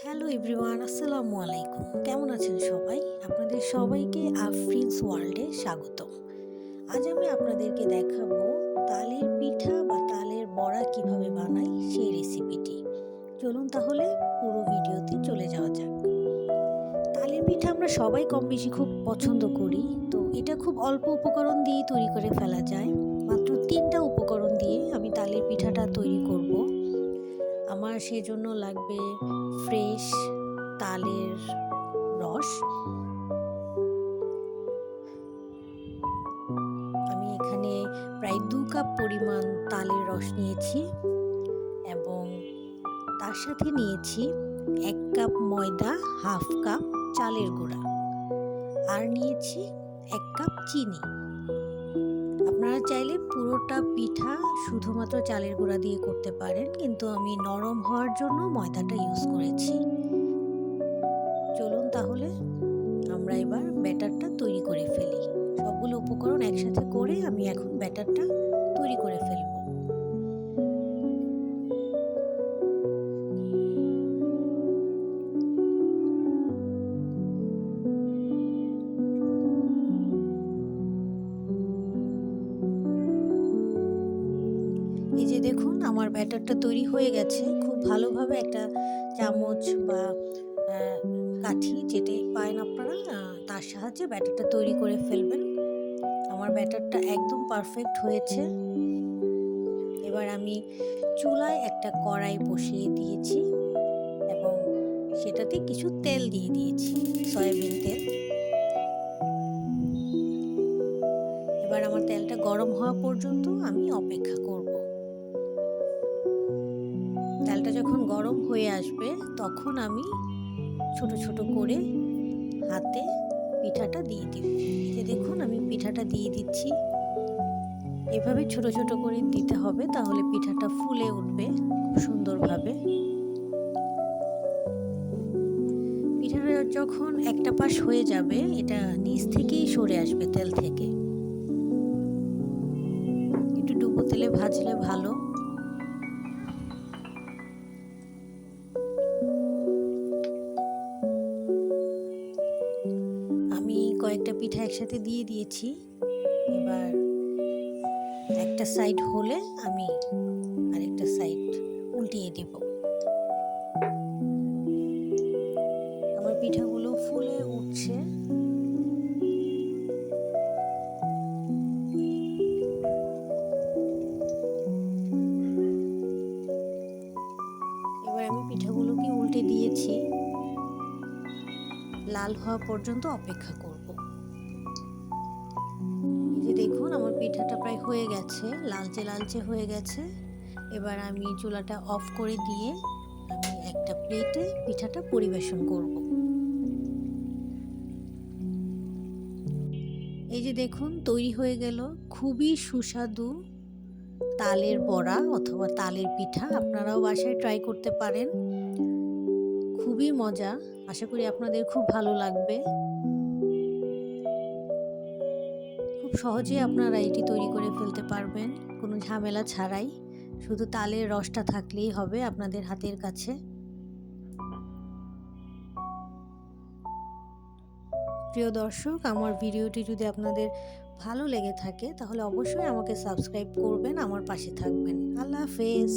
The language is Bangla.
হ্যালো এভরিওয়ান, আসসালামু আলাইকুম। কেমন আছেন সবাই? আপনাদের সবাইকে আফরিনস ওয়ার্ল্ডে স্বাগত। আজ আমি আপনাদেরকে দেখাবো তালের পিঠা বা তালের বড়া কিভাবে বানাই সেই রেসিপিটি। চলুন তাহলে পুরো ভিডিওতে চলে যাওয়া যাক। তালের পিঠা আমরা সবাই কম বেশি খুব পছন্দ করি। তো এটা খুব অল্প উপকরণ দিয়ে তৈরি করে ফেলা যায়। মাত্র 3টা উপকরণ দিয়ে আমি তালের পিঠাটা তৈরি করব। আমার সেজন্য লাগবে ফ্রেশ তালের রস। আমি এখানে প্রায় 2 কাপ পরিমাণ তালের রস নিয়েছি এবং তার সাথে নিয়েছি 1 কাপ ময়দা, হাফ কাপ চালের গুঁড়া আর নিয়েছি 1 কাপ চিনি। আপনারা চাইলে পুরোটা পিঠা শুধুমাত্র চালের গুঁড়া দিয়ে করতে পারেন, কিন্তু আমি নরম হওয়ার জন্য ময়দাটা ইউজ করেছি। চলুন তাহলে আমরা এবার ব্যাটারটা তৈরি করে ফেলি। সবগুলো উপকরণ একসাথে করে আমি এখন ব্যাটারটা তৈরি করে ফেলব। এই যে দেখুন, আমার ব্যাটারটা তৈরি হয়ে গেছে। খুব ভালোভাবে একটা চামচ বা কাঠি যেটাই পায়েন আপনারা, তার সাহায্যে ব্যাটারটা তৈরি করে ফেলবেন। আমার ব্যাটারটা একদম পারফেক্ট হয়েছে। এবার আমি চুলায় একটা কড়াই বসিয়ে দিয়েছি এবং সেটাতে কিছু তেল দিয়ে দিয়েছি, সয়াবিন তেল। এবার আমার তেলটা গরম হওয়া পর্যন্ত আমি অপেক্ষা করব। তেলটা যখন গরম হয়ে আসবে তখন আমি ছোট ছোট করে হাতে পিঠাটা দিয়ে দিব। এই যে দেখুন, আমি পিঠাটা দিয়ে দিচ্ছি। এভাবে ছোট ছোট করে দিতে হবে, তাহলে পিঠাটা ফুলে উঠবে খুব সুন্দরভাবে। পিঠাটা যখন একটা পাশ হয়ে যাবে, এটা নিচ থেকেই সরে আসবে তেল থেকে। একটু ডুবো তেলে ভাজলে ভালো। আমি কয়েকটা পিঠা একসাথে দিয়ে দিয়েছি। এবার একটা সাইড হলে আমি আরেকটা সাইড উল্টিয়ে দিব। আমার পিঠাগুলো ফুলে উঠছে। এবার আমি পিঠাগুলোকে উল্টে দিয়েছি। লাল হওয়া পর্যন্ত অপেক্ষা করব। এই যে দেখুন, আমার পিঠাটা প্রায় হয়ে গেছে, লালচে লালচে হয়ে গেছে। এবার আমি চুলাটা অফ করে দিয়ে আমি একটা প্লেটে পিঠাটা পরিবেশন করব। এই যে দেখুন, তৈরি হয়ে গেল খুবই সুস্বাদু তালের বড়া অথবা তালের পিঠা। আপনারাও বাসায় ট্রাই করতে পারেন, খুবই মজা। আশা করি আপনাদের খুব ভালো লাগবে। খুব সহজেই আপনারা এটি তৈরি করে ফেলতে পারবেন, কোনো ঝামেলা ছাড়াই। শুধু তালের রসটা থাকলেই হবে আপনাদের হাতের কাছে। প্রিয় দর্শক, আমার ভিডিওটি যদি আপনাদের ভালো লেগে থাকে তাহলে অবশ্যই আমাকে সাবস্ক্রাইব করবেন, আমার পাশে থাকবেন। আল্লাহ হাফেজ।